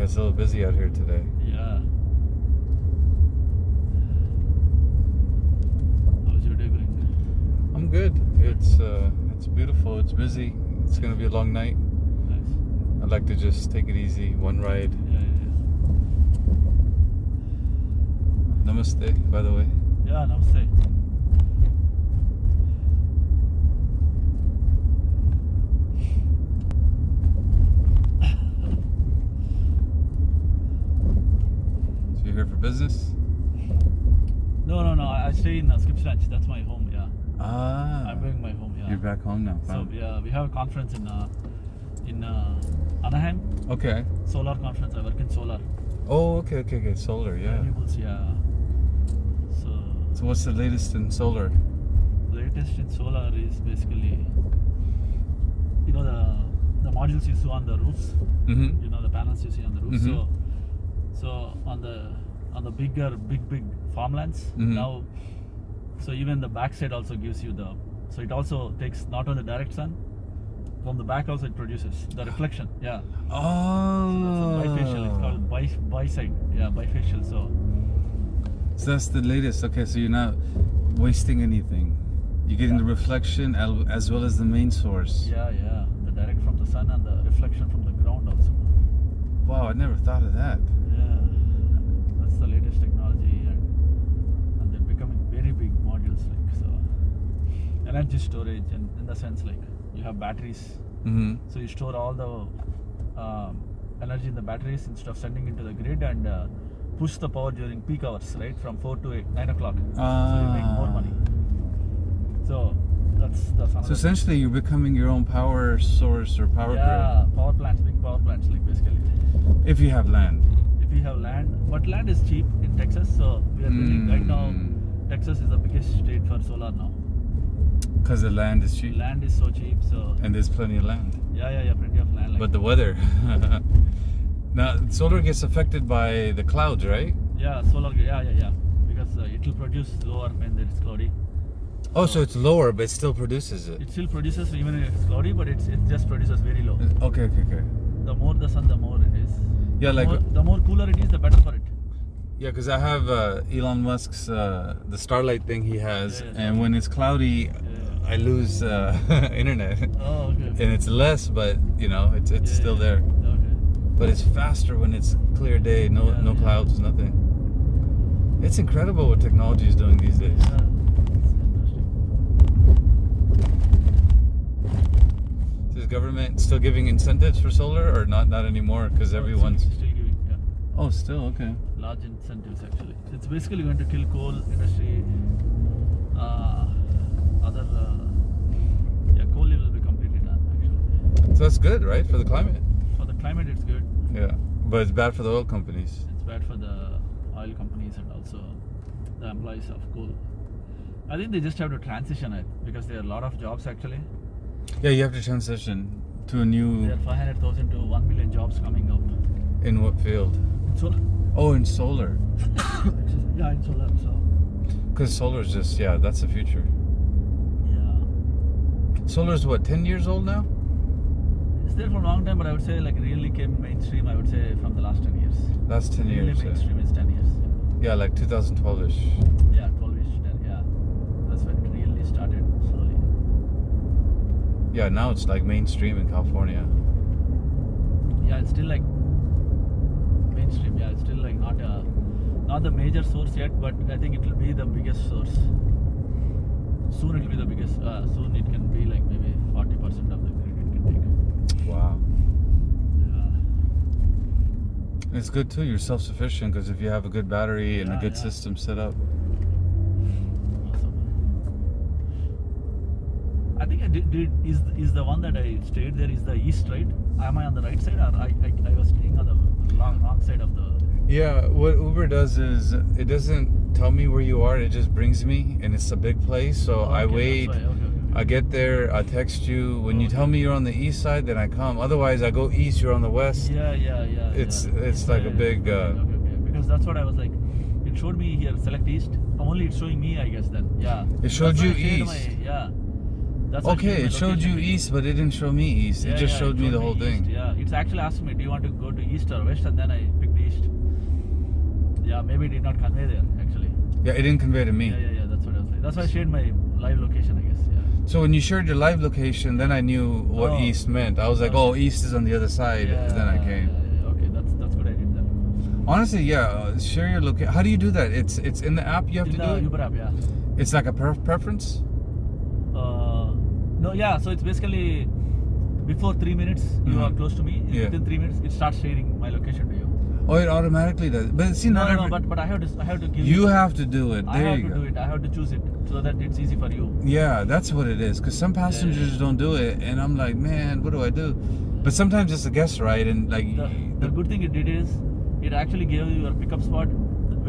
It's a little busy out here today. Yeah. How's your day going? I'm good. It's beautiful. It's busy. It's gonna be a long night. Nice. I'd like to just take it easy. One ride. Yeah. Namaste, by the way. Yeah, namaste. So you're here for business? No. I stay in Skip's Ranch. That's my home. Yeah. Ah. I'm going my home. Yeah. You're back home now. So Fine. yeah, we have a conference in Anaheim. Okay. Solar conference. I work in solar. Oh, okay. Solar, yeah. Renewables, yeah. So what's the latest in solar? Latest in solar is basically, the modules you see on the roofs. Mm-hmm. The panels you see on the roofs. Mhm. So on the big farmlands Mhm. now. So even the backside also gives you so it also takes not only direct sun, from the back also it produces the reflection. Yeah. Oh. That's a bifacial. It's called biside. Yeah, bifacial. So that's the latest. Okay, so you're not wasting anything. You're getting the reflection as well as the main source. Yeah. The direct from the sun and the reflection from the ground also. Wow, I never thought of that. Yeah, that's the latest technology, and they're becoming very big modules. Energy storage, and in the sense you have batteries. Mm-hmm. So you store all the energy in the batteries instead of sending into the grid and push the power during peak hours, right, from 4 to 9 o'clock. So you make more money. So that's another. So essentially, you're becoming your own power source or power grid. Yeah, power plants, big power plants, basically. If you have land. If you have land, but land is cheap in Texas, so we are building right now. Texas is the biggest state for solar now. Because the land is cheap. Land is so cheap, so. And there's plenty of land. Yeah, plenty of land. But the weather. Now, solar gets affected by the clouds, right? Yeah, solar. Yeah. Because it will produce lower when it's cloudy. Oh, so it's lower, but it still produces it. It still produces even if it's cloudy, but it just produces very low. Okay. The more the sun, the more it is. Yeah, The more cooler it is, the better for it. Yeah, because I have Elon Musk's the Starlight thing he has, Yeah. and when it's cloudy, I lose internet. Oh, okay. And it's less, but it's still there. Okay. But it's faster when it's clear day, no clouds, nothing. It's incredible what technology is doing these days. Yeah, it's interesting. Is government still giving incentives for solar, or not anymore? Because everyone's Still giving, yeah. Oh, still okay. Large incentives actually. It's basically going to kill coal industry. Coal will be completely done actually. So that's good, right, for the climate? For the climate, it's good. Yeah, but it's bad for the oil companies. It's bad for the oil companies and also the employees of coal. I think they just have to transition it because there are a lot of jobs actually. Yeah, you have to transition to a new. There are 500,000 to 1 million jobs coming up. In what field? Solar. Oh, in solar. Yeah, in solar. So. Because solar is just that's the future. Yeah. Solar is what, 10 years old now? It's there for a long time, but I would say really came mainstream. I would say from the last 10 years. That's 10 Really years. mainstream is 10 years. Yeah, like 2012ish. Yeah, 12ish. Yeah, that's when it really started slowly. Yeah, now it's like mainstream in California. Yeah, it's still mainstream. Yeah, it's still not the major source yet, but I think it will be the biggest source. Soon it will be the biggest. Soon it can be maybe 40% of the grid it can take. Wow. Yeah. It's good too. You're self-sufficient because if you have a good battery and a good Yeah. system set up. Awesome. I think I did is the one that I stayed there is the east, right? Am I on the right side, or I was staying on the wrong side of the? Yeah, what Uber does is it doesn't tell me where you are. It just brings me, and it's a big place. So Okay, I wait. that's why. Okay. I get there. I text you. When you tell me you're on the east side, then I come. Otherwise, I go east. You're on the west. Yeah. It's like a big. Okay. Because that's what I was like. It showed me here select east. Only it's showing me, I guess. Then yeah. It showed That's you why I shared east. That's why Okay, my it showed you location. east, but it didn't show me east. It just showed me the whole east. thing. Yeah, it's actually asked me, do you want to go to east or west? And then I picked east. Yeah, maybe it did not convey there actually. Yeah, it didn't convey to me. Yeah. That's what I was like. That's why I shared my live location, I guess. Yeah. So when you shared your live location, then I knew what Oh. east meant. I was like, oh, east is on the other side. Then I came. Yeah. Okay, that's good. I did that. Honestly, yeah. Share your location. How do you do that? It's in the app. You have In to the do it. Uber app, yeah. It's like a preference. No, yeah. So it's basically before 3 minutes you are close to me. Yeah. Within 3 minutes, it starts sharing my location to you. Oh, it automatically does. But see, not every. But I have to give You have to do it. I There have you to go. do it. I have to choose it so that it's easy for you. Yeah, that's what it is. Because some passengers don't do it, and I'm like, man, what do I do? But sometimes it's a guess, right? And like, The good thing it did is it actually gave you your pickup spot.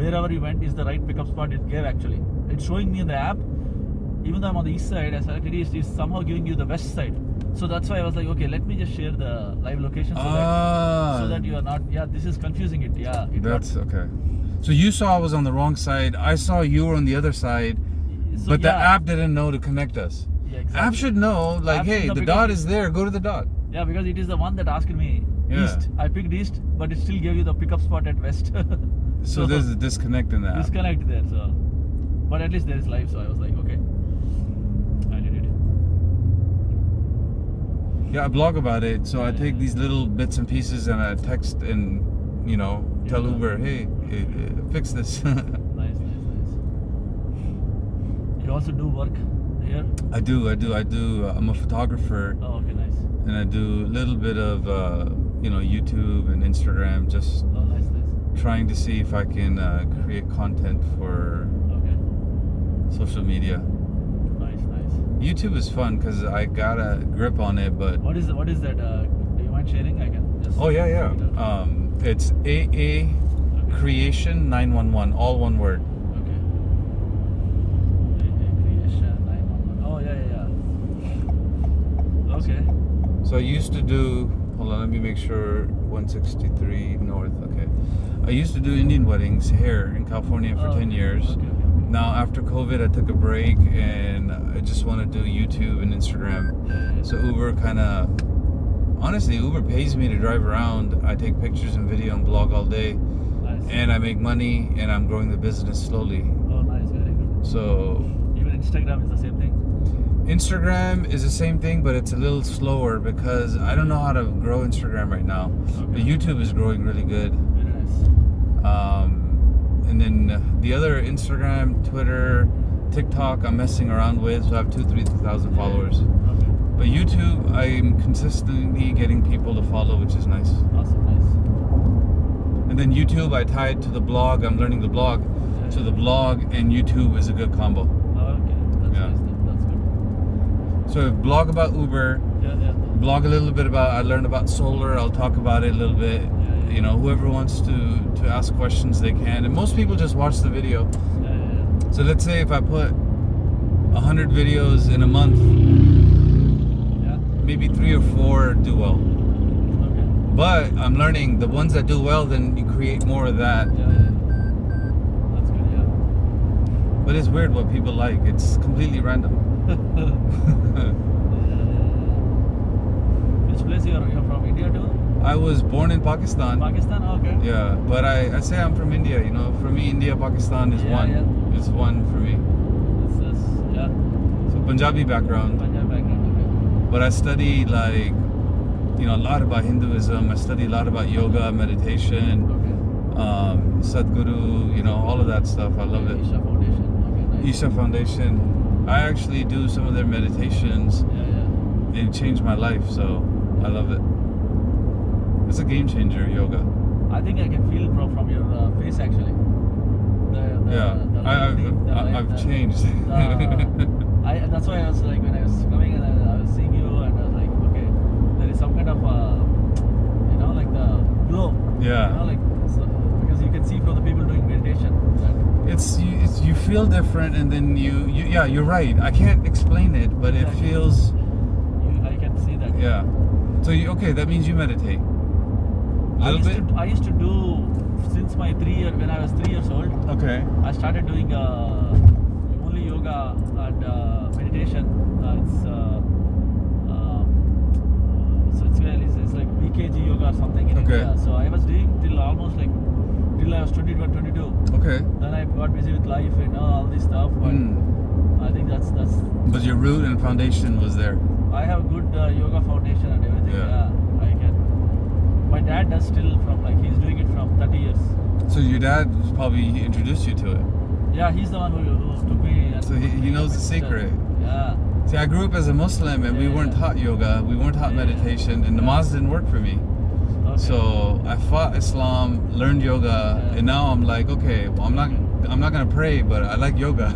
Wherever you went is the right pickup spot it gave actually. It's showing me in the app. Even though I'm on the east side, I selected east, it's somehow giving you the west side. So that's why I was like, okay, let me just share the live location so that you are not. Yeah, this is confusing it. Yeah, that's okay. So you saw I was on the wrong side. I saw you were on the other side, So, but the yeah. app didn't know to connect us. Yeah, exactly. App should know, like, App should hey, know the because dot it- is there. Go to the dot. Yeah, because it is the one that asked me east. I picked east, but it still gave you the pickup spot at west. So there's a disconnect in the app. disconnect there. So, but at least there is live. So I was like, okay, I did it. Yeah, I blog about it. So I take these little bits and pieces and I text and, tell Yeah. Uber, hey, fix this. Nice. You also do work here? I do. I'm a photographer, Oh, okay, nice. and I do a little bit of, YouTube and Instagram, just Oh, nice. trying to see if I can create content for Okay, social media. nice. YouTube is fun because I got a grip on it, but What is that? Do you mind sharing? I can just. oh yeah. check it out. It's AA Creation 911, all one word. Okay. Creation 911. Oh yeah. Okay. So I used to do. Hold on, let me make sure. 163 North. Okay. I used to do Indian weddings here in California for 10 years. Okay. Now after COVID, I took a break and I just want to do YouTube and Instagram. Yeah. So Uber honestly, Uber pays me to drive around. I take pictures and video and blog all day, Nice. and I make money, and I'm growing the business slowly. Oh, nice. Very good. So Even Instagram is the same thing. Instagram is the same thing, but it's a little slower because I don't know how to grow Instagram right now. Okay. The YouTube is growing really good. Very nice. And then the other Instagram, Twitter, TikTok, I'm messing around with. So I have 2,000-3,000 followers. Okay. But YouTube, I'm consistently getting people to follow, which is nice. Awesome. Nice. And then YouTube, I tie it to the blog. I'm learning the blog. Yeah. So the blog and YouTube is a good combo. Okay. That's Yeah. nice. That's good. So blog about Uber, Yeah. blog a little bit about, I learned about solar. I'll talk about it a little bit. Yeah. Whoever wants to ask questions, they can. And most people just watch the video. Yeah. So let's say if I put 100 videos in a month, Yeah. maybe 3 or 4 do well. Okay. But I'm learning the ones that do well, then you create more of that. Yeah. That's good. Yeah. But it's weird what people like. It's completely random. Which place you're from? India too? I was born in Pakistan. Pakistan? Okay. Yeah, but I say I'm from India. For me, India, Pakistan is one. Yeah. It's one for me. This is So Punjabi background. Punjab background. But I study a lot about Hinduism. I study a lot about yoga, meditation, Okay. sadhguru, all of that stuff. I love it. Isha Foundation. Okay. Nice. Isha Foundation. I actually do some of their meditations. Yeah. It changed my life, so I love it. It's a game changer, yoga. I think I can feel from your face actually. I've changed. That's why I was like, when I was coming and I was seeing you and I was like, okay, there is some kind of like the glow. Yeah. Because you can see from the people doing meditation. It's you feel different, and then you're right. I can't explain it, but it Exactly. feels. I can see that. Yeah. So that means you meditate. A little bit. I used to do since my when I was 3 years old. Okay. I started doing only yoga yoga and meditation. It's like BKG yoga or something in Okay. India. So I was doing till almost like till I was 21, 22. Okay. Then I got busy with life and all this stuff. But I think that's. But your root and foundation was there. I have good yoga foundation and everything. Yeah. I can. My dad does still from like he's doing it from 30 years. So your dad probably introduced you to it. Yeah, he's the one who took me. And So he knows the secret. Yeah. See, I grew up as a Muslim and we weren't taught yoga, we weren't taught meditation, and namaz didn't work for me. Okay. So I fought Islam, learned yoga, and now I'm like, okay, well, I'm not gonna pray, but I like yoga.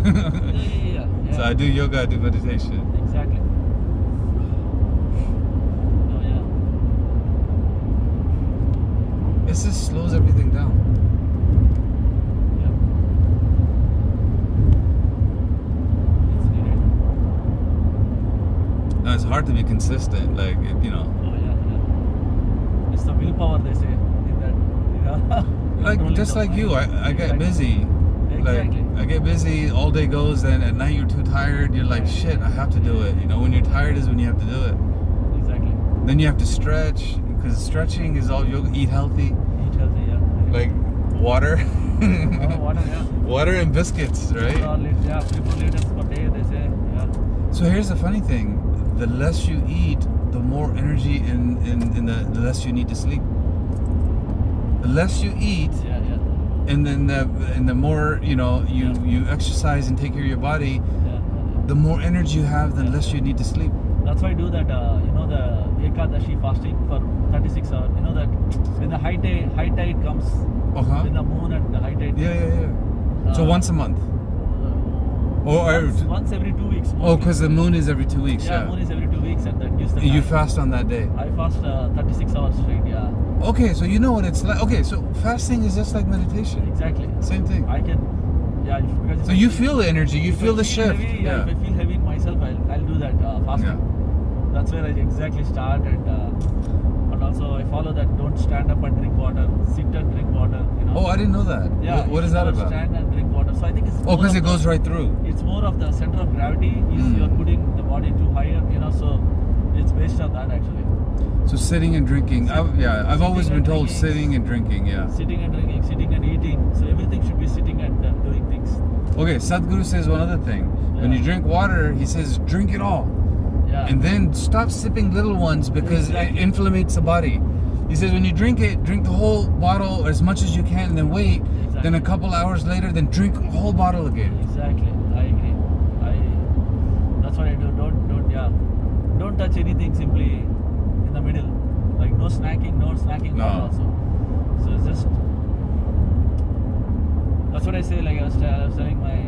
Yeah. So I do yoga, I do meditation. Exactly. Oh yeah. It just slows everything down. Yeah. It's needed. Now it's hard to be consistent, like you know. Oh yeah. It's the willpower they say in that. Like just like you, I get busy. Exactly. Like I get busy, all day goes, then at night you're too tired, you're like, shit, I have to do it. You know, when you're tired is when you have to do it. Exactly. Then you have to stretch, because stretching is all yoga. Eat healthy, Eat healthy, yeah. like water. Water, yeah. Water and biscuits, right? 3 liters per day, they say. Yeah. So here's the funny thing: the less you eat, the more energy and the less you need to sleep. The less you eat, Yeah. and then the more you exercise and take care of your body, the more energy you have, the less you need to sleep. That's why I do that. The Ekadashi fasting for 36 hours. You know that when the high tide comes, when the moon and the high tide. Yeah. So once a month, once every 2 weeks. Oh, because the moon is every 2 weeks. Yeah, moon is every 2 weeks, and that gives the. You time. fast on that day. I fast 36 hours straight. Yeah. Okay, so you know what it's like. Okay, so fasting is just like meditation. Exactly. Same thing. I can. Yeah. Because So you feel the energy, you feel the shift. Heavy, if I feel heavy in myself, I'll do that fasting. Yeah. That's where I exactly start, and also I follow that. Don't stand up and drink water. Sit and drink water. You know. Oh, I didn't know that. Yeah. What is that don't about? Stand and drink water. So I think it's. Oh, because it goes right through. It's more of the center of gravity. You're putting the body too higher. You know, so it's based on that actually. So sitting and drinking. I've always been told sitting and drinking. Yeah. Sitting and drinking, sitting and eating. So everything should be sitting and doing things. Okay, Sadhguru says one other thing. When you drink water, he says drink it all. Yeah. And then stop sipping little ones because it inflammates the body. He says when you drink it, drink the whole bottle as much as you can, and then wait. Exactly. Then a couple hours later, then drink a whole bottle again. Exactly. I agree. That's what I do. Don't touch anything simply in the middle. Like no snacking No. also. So it's just that's what I say. Like I was telling my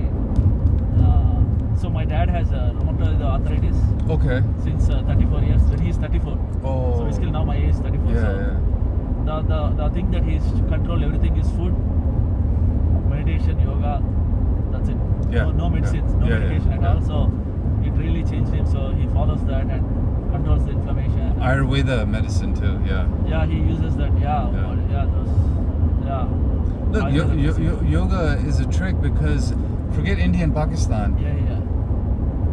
so my dad has rheumatoid arthritis Okay. since 34 years. When he's 34. Oh. So basically now my age is 34. Yeah. The thing that he's control everything is food, meditation, yoga. That's it. Yeah. No medicines, no Yeah, medication at yeah. all. So it really changed him. So he follows that and controls the inflammation. Ayurveda medicine too. Yeah. Yeah, he uses that. Look, Ayurveda. yoga is a trick because forget India and Pakistan. Yeah.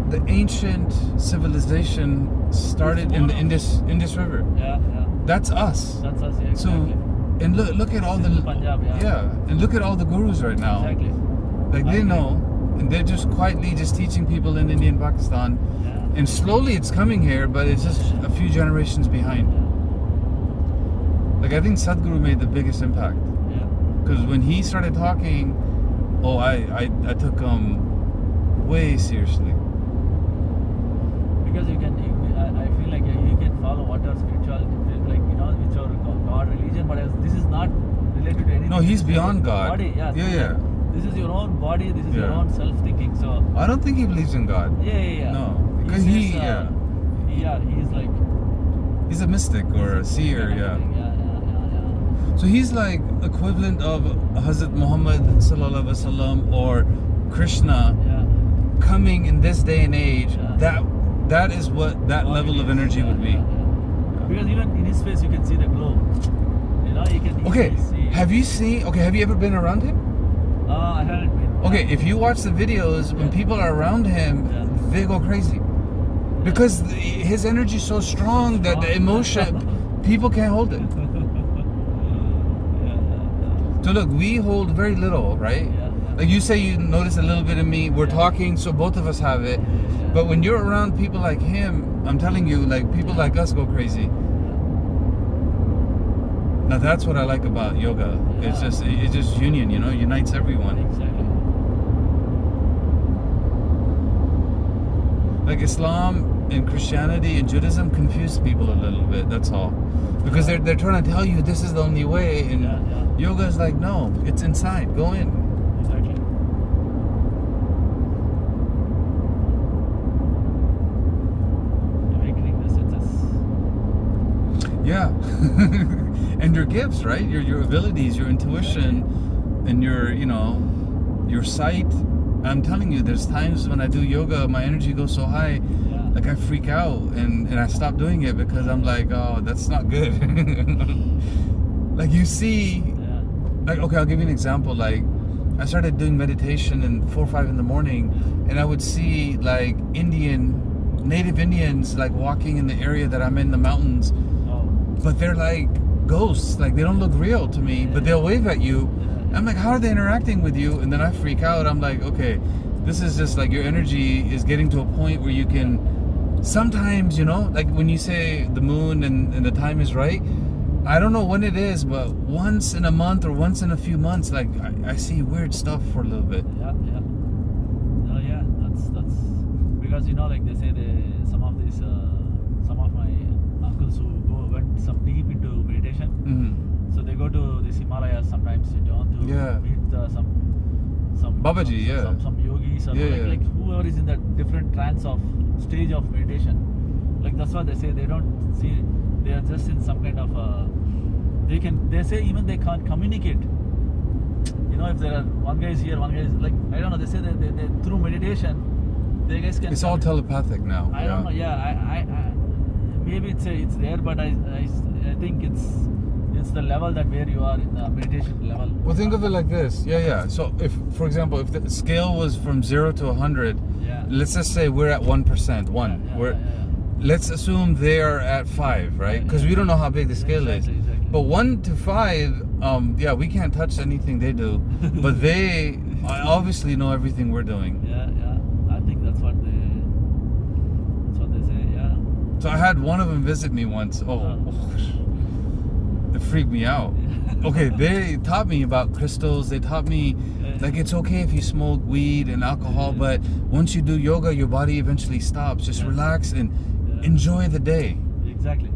The ancient civilization started in the Indus River. Yeah. That's us. That's us. Yeah, So, exactly. and look at all the Punjab, yeah. and look at all the gurus right now. Exactly. Like I they agree. know, and they're just quietly just teaching people in India and Pakistan, Yeah. and slowly it's coming here, but it's just a few generations behind. Like I think Sadhguru made the biggest impact Yeah. because when he started talking, I took way seriously. Because I feel like you can follow whatever spirituality, like whichever God, religion, but this is not related to anything. No, he's beyond God. Body, yeah. This is your own body. This is your own self-thinking. So I don't think he believes in God. yeah. No, because he's like he's a mystic or a seer. Yeah. So he's like equivalent of Hazrat Muhammad sallallahu alaihi wasallam or Krishna coming in this day and age. Yeah. That is what that level of energy would be. Because even in his face you can see the glow. You can Okay, easily see. have you ever been around him? I haven't been. Okay, if you watch the videos, when people are around him, they go crazy. Because his energy is so strong that the emotion, people can't hold it. So look, we hold very little, right? Like you say you notice a little bit of me, we're talking, so both of us have it. But when you're around people like him, I'm telling you, like people like us go crazy. Now that's what I like about yoga. It's just union, you know, unites everyone. Exactly. Like Islam and Christianity and Judaism confuse people a little bit, that's all. Because they're trying to tell you this is the only way, and yoga is like, no, it's inside, go in. Exactly. Awakening the senses. Yeah. And your gifts, right? Your abilities, your intuition, and your sight. I'm telling you, there's times when I do yoga, my energy goes so high, like I freak out, and I stop doing it because I'm like, oh, that's not good. Like you see, like, okay, I'll give you an example. Like I started doing meditation in 4 or 5 in the morning, and I would see like native Indians like walking in the area that I'm in, the mountains, but they're like ghosts, like they don't look real to me, but they'll wave at you. I'm like, how are they interacting with you? And then I freak out. I'm like, okay, this is just like your energy is getting to a point where you can sometimes, you know, like when you say the moon and the time is right, I don't know when it is, but once in a month or once in a few months, like I see weird stuff for a little bit. Yeah. Oh yeah, that's because you know, like they say some of my uncles who went some deep into meditation. Mm-hmm. So they go to this Himalayas sometimes, you know, to meet some Babaji, some yogis or like whoever is in that different trance of stage of meditation. Like that's what they say. They don't see. They are just in some kind of they say even they can't communicate. You know, if there are one guy is here, one guy is like, I don't know. They say that they through meditation, they guys can. It's all telepathic now. I don't know. Yeah, I maybe it's there, but I think it's the level that where you are in the meditation level. Well, think of it like this. Yeah. So if, for example, if the scale was from 0 to 100, let's just say we're at 1%. Let's assume they are at 5, right? Because we don't know how big the scale is. Exactly. But 1 to 5, we can't touch anything they do. But they obviously know everything we're doing. Yeah. I think that's what they say. Yeah. So I had one of them visit me once. It freaked me out. Okay, they taught me about crystals. They taught me like it's okay if you smoke weed and alcohol, but once you do yoga, your body eventually stops. Just relax and enjoy the day. Exactly.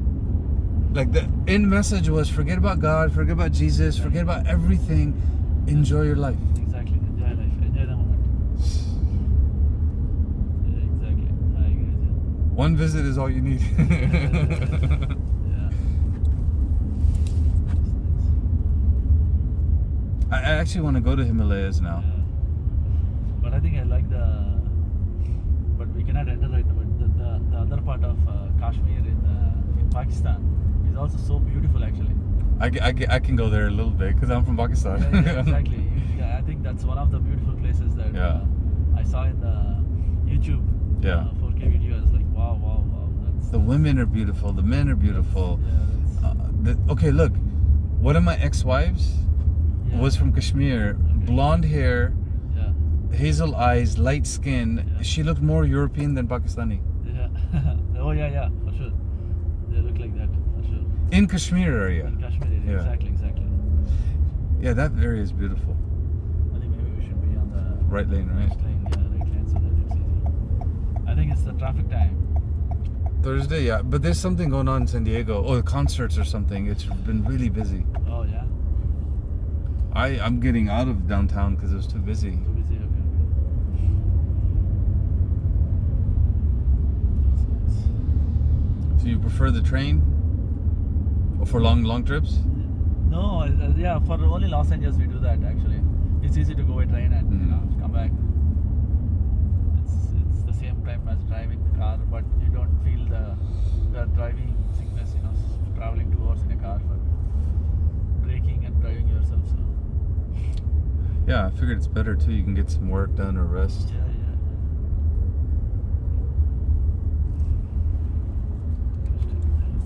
Like the end message was forget about God, forget about Jesus, forget about everything. Enjoy your life. Exactly. Enjoy life. Enjoy the moment. Exactly. I agree with you. One visit is all you need. I actually want to go to Himalayas now. But I think I like but we cannot enter right now. But the other part of Kashmir in Pakistan is also so beautiful actually. I can go there a little bit because I'm from Pakistan. Yeah, exactly. I think that's one of the beautiful places that I saw in the YouTube 4K videos. Like wow. The women are beautiful. The men are beautiful. Okay, look. One of my ex-wives was from Kashmir, blonde hair, hazel eyes, light skin. She looked more European than Pakistani. Yeah. Oh yeah, for sure. They look like that, for sure. In Kashmir area. In Kashmir area, exactly. Yeah, that area is beautiful. I think maybe we should be on the right lane, right? Right lane, so that it's easy. I think it's the traffic time. Thursday, yeah. But there's something going on in San Diego. Oh, concerts or something. It's been really busy. Oh yeah. I'm getting out of downtown because it was too busy. Too busy, okay. So you prefer the train? Or for long trips? No, for only Los Angeles we do that actually. It's easy to go by train and come back. It's the same time as driving the car, but you don't feel the driving sickness, traveling 2 hours in a car for braking and driving yourself. So. Yeah, I figured it's better too. You can get some work done or rest. Yeah, yeah.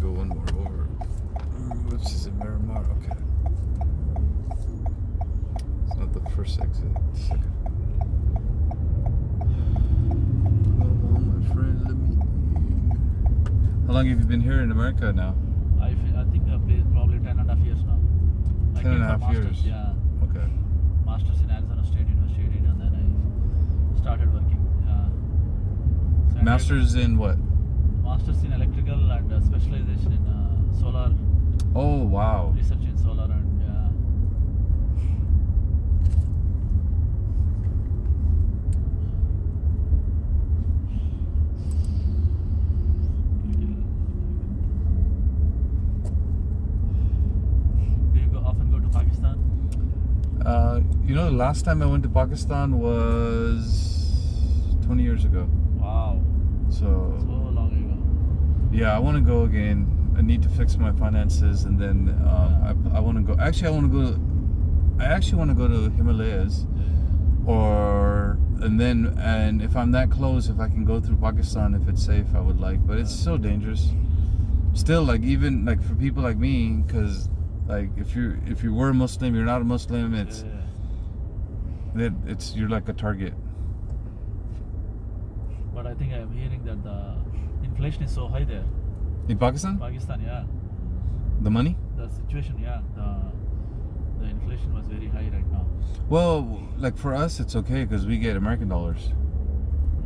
Go one more over. Which is in Miramar. Okay. It's not the first exit. Second. Hello, my friend. Let me. How long have you been here in America now? I think I've been probably 10.5 years now. I 10 came and a for half years. masters, yeah. Okay. Masters in Arizona State University, and then I started working. San Masters Diego. in what? Masters in electrical and specialization in solar, Oh, wow. research in solar and Do you often go to Pakistan? You know, the last time I went to Pakistan was 20 years ago. Wow, so So, long ago. yeah, I want to go again. I need to fix my finances, and then I want to go. Actually, I actually want to go to Himalayas, and if I'm that close, if I can go through Pakistan, if it's safe, I would like. But it's so dangerous. Still, like even like for people like me, because like if you were a Muslim, you're not a Muslim. You're like a target. But I think I'm hearing that the inflation is so high there. In Pakistan, Pakistan, yeah. the money. The situation, yeah. The inflation was very high right now. Well, like for us, it's okay because we get American dollars,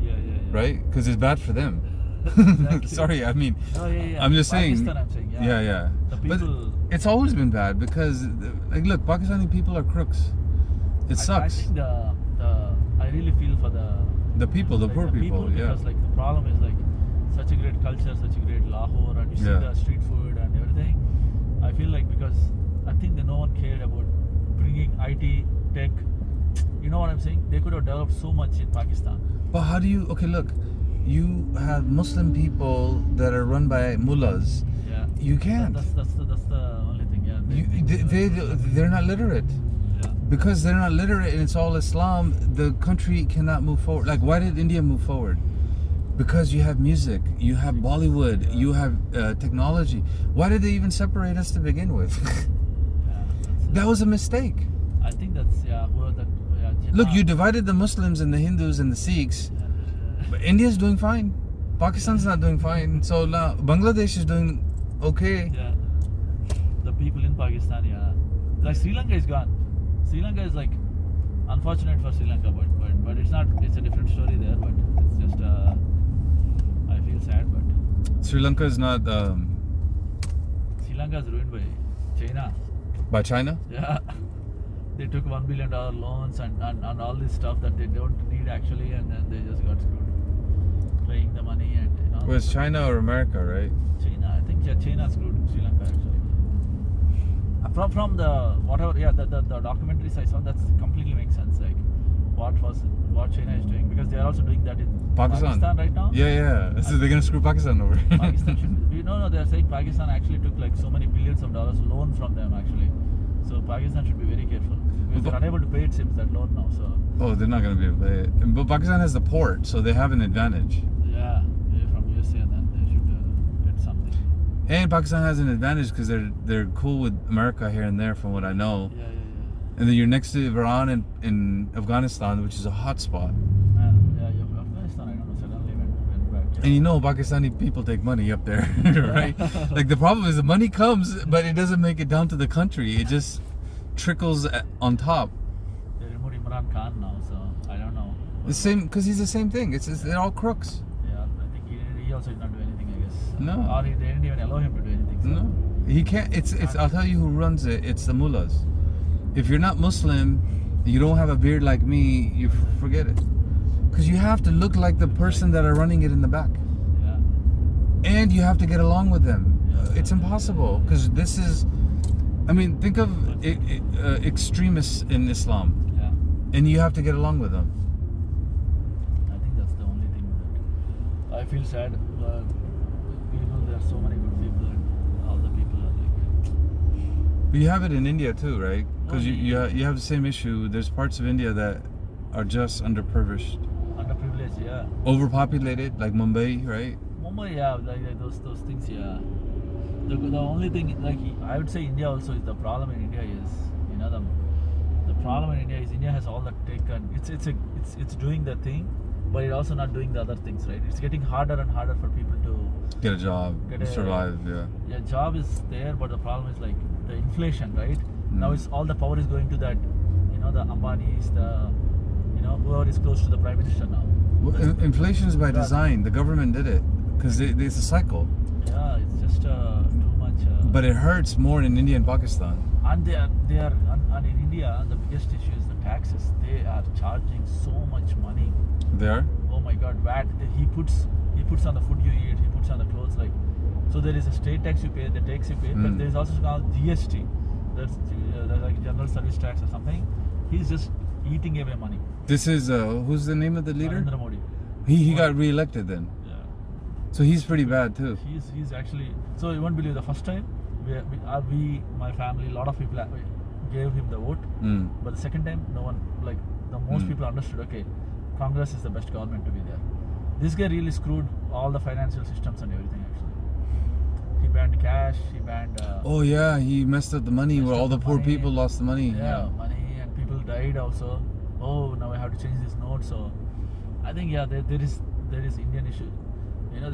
Yeah. right? Because it's bad for them. Exactly. Sorry, I mean, Oh, yeah. I'm just saying. Pakistan, I'm saying, yeah. Yeah. The But people. it's always been bad because, like, look, Pakistani people are crooks. It sucks. I think I really feel for The people, the like, poor people, yeah. Because like the problem is like such a great culture, such a great Lahore, and you see Yeah. the street food and everything. I feel like because I think that no one cared about bringing IT tech. You know what I'm saying? They could have developed so much in Pakistan. But how do you? Okay, look, you have Muslim people that are run by mullahs. Yeah. You can't. That's the only thing. Yeah. They're not literate. Yeah. Because they're not literate and it's all Islam, the country cannot move forward. Like, why did India move forward? Because you have music, you have Bollywood, you have technology. Why did they even separate us to begin with? That was a mistake. I think that's Look, you divided the Muslims and the Hindus and the Sikhs, but India's doing fine. Pakistan's not doing fine. So now Bangladesh is doing okay. Yeah. The people in Pakistan, yeah. Like Sri Lanka is gone. Sri Lanka is like unfortunate for Sri Lanka, but it's not. It's a different story there. But it's just I feel sad. But Sri Lanka is not Sri Lanka is ruined by China. by China. Yeah, they took $1 billion loans and all this stuff that they don't need actually, and then they just got screwed, paying the money and you know. Well, it's China or America, right? China, I think China screwed Sri Lanka actually. From the whatever, yeah, the documentaries I saw, that completely makes sense. Like what China is doing, because they are also doing that in Pakistan right now. Yeah. So they're gonna screw Pakistan over. Pakistan should, no, they are saying Pakistan actually took like so many billions of dollars loan from them actually. So Pakistan should be very careful because they're unable to pay it seems that loan now. So Oh, they're not gonna be able to pay it. But Pakistan has the port, so they have an advantage. yeah, from USA, and then they should get something. And Pakistan has an advantage because they're cool with America here and there, from what I know. Yeah. And then you're next to Iran and in Afghanistan, which is a hot spot. Afghanistan, I don't know, suddenly went back. And you know, Pakistani people take money up there, right? Like the problem is the money comes, but it doesn't make it down to the country. It just trickles on top. They removed Imran Khan now, so I don't know. The same, because he's the same thing. They're all crooks. Yeah, I think he also did not do anything, I guess. No. Or they didn't even allow him to do anything. So. No, he can't. It's. I'll tell you who runs it. It's the mullahs. If you're not Muslim, you don't have a beard like me, you forget it. Because you have to look like the person that are running it in the back. Yeah. And you have to get along with them. It's impossible. Because this is, I mean, think of extremists in Islam. Yeah. And you have to get along with them. I think that's the only thing that I feel sad. People, there are so many good people, and all the people are like But you have it in India too, right? Because Oh, you have the same issue. There's parts of India that are just underprivileged, Underprivileged, yeah. overpopulated, like Mumbai, right? Mumbai, yeah, like those things, yeah. The only thing, like I would say, India also is the problem in India is, you know, the problem in India is India has all the tech and it's doing the thing, but it's also not doing the other things, right? It's getting harder and harder for people to Get a job, survive, yeah. Yeah, job is there, but the problem is like the inflation, right? Now Mm. it's all the power is going to that, you know, the Ambanis, whoever is close to the prime minister now. Well, inflation is by Yeah. design. The government did it because it's a cycle. Yeah, it's just too much. But it hurts more in India and Pakistan. And they are and in India the biggest issue is the taxes. They are charging so much money. They are. Oh my God, VAT. He puts on the food you eat. He puts on the clothes, like. So there is a state tax you pay, the tax you pay, but there is also called GST. That's like general service tax or something. He's just eating away money. This is who's the name of the leader? Narendra Moody. He got re-elected then. Yeah. So he's pretty bad too. He's actually. So you won't believe, the first time we my family, a lot of people gave him the vote. Mm. But the second time, no one, like the most Mm. people understood. Okay, Congress is the best government to be there. This guy really screwed all the financial systems and everything. Actually, he banned cash. He banned. Oh yeah, he messed up the money Messed where up all the the poor money. people lost the money. Yeah, money, and people died also. Oh, now I have to change this note. So, I think there is Indian issue. You know,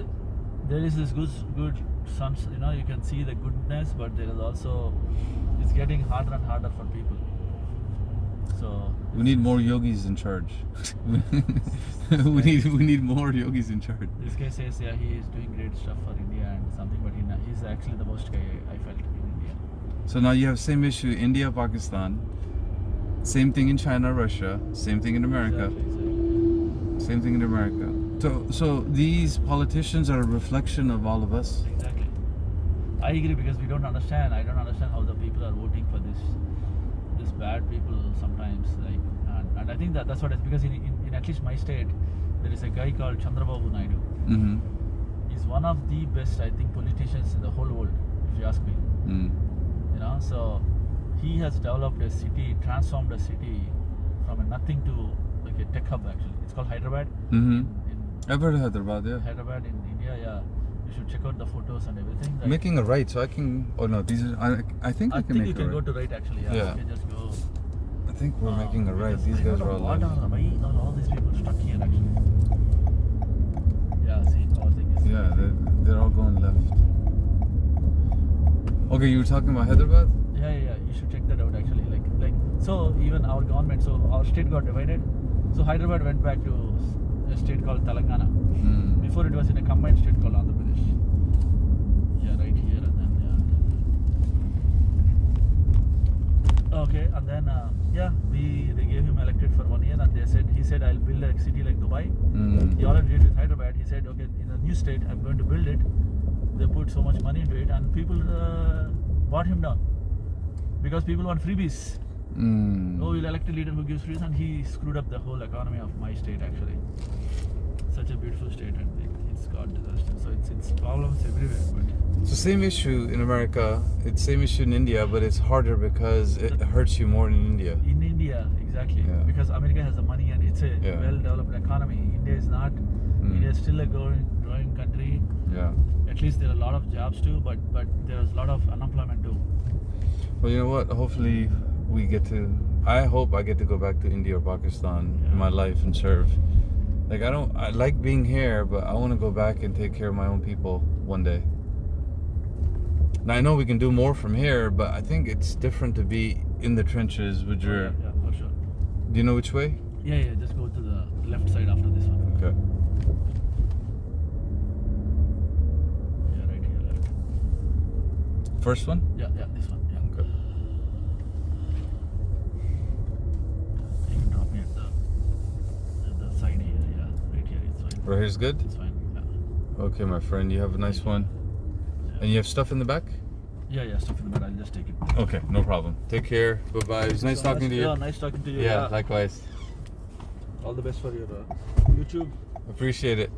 there is this good sons. You know, you can see the goodness, but there is also it's getting harder and harder for people. So We need more yogis in charge. we need more yogis in charge. this guy says, yeah, he is doing great stuff for India and something, but he's actually the worst guy I felt in India. So now you have same issue India, Pakistan. Same thing in China, Russia. Same thing in America. Exactly. Same thing in America. So these politicians are a reflection of all of us. Exactly. I agree, because we don't understand. I don't understand how the people are voting for this bad people sometimes. Like, and I think that's what it's because in at least my state, there is a guy called Chandrababu Naidu. Mm-hmm. He's one of the best, I think, politicians in the whole world, if you ask me. Mm. You know, so he has developed a city, transformed a city from a nothing to like a tech hub. Actually, it's called Hyderabad. Mm-hmm. In I've heard of Hyderabad, yeah. Hyderabad in India, yeah. You should check out the photos and everything. Like, Making a right, so I can. Oh no, these are. I think I can you make can a go right. to right actually. Yeah, Yeah. you can just go. I think we're making a right. Because These I guys don't are all know what left. why are all these people stuck here actually? Yeah, see, our thing is. Yeah, they're all going left. Okay, you were talking about Hyderabad? Yeah. You should check that out actually. Like so even our government, so our state got divided. So Hyderabad went back to a state called Telangana. Mm. Before it was in a combined state called Andhra Pradesh. Yeah, right here and then yeah. Okay, and then they gave him elected for 1 year, and he said I'll build a city like Dubai. Mm. He already did with Hyderabad. He said, okay, in a new state I'm going to build it. They put so much money into it, and people bought him down because people want freebies. Mm. Oh, we'll elect a leader who gives freebies, and he screwed up the whole economy of my state actually. Such a beautiful state, and it's got disaster. So it's problems everywhere. But So same issue in America. It's same issue in India, but it's harder because it hurts you more in India. in India, exactly, Yeah. because America has the money and it's a Yeah. well-developed economy. India is not. India is still a growing country. Yeah. At least there are a lot of jobs too, but there's a lot of unemployment too. Well, you know what? Hopefully, I hope I get to go back to India or Pakistan in my life and serve. Like I like being here, but I want to go back and take care of my own people one day. Now I know we can do more from here, but I think it's different to be in the trenches with your. Yeah, for sure. Do you know which way? Yeah. Just go to the left side after this one. Okay. Yeah, right here, left. First one? Yeah, this one. Yeah. Okay. You can drop me at the side here. Yeah, right here. It's fine. Right here's good? It's fine. Yeah. Okay, my friend, you have a nice one. And you have stuff in the back? Yeah, stuff in the bed. I'll just take it. Okay, no problem. Take care. Bye-bye. It was nice talking to you. Yeah, nice talking to you. Yeah, likewise. All the best for your YouTube. Appreciate it.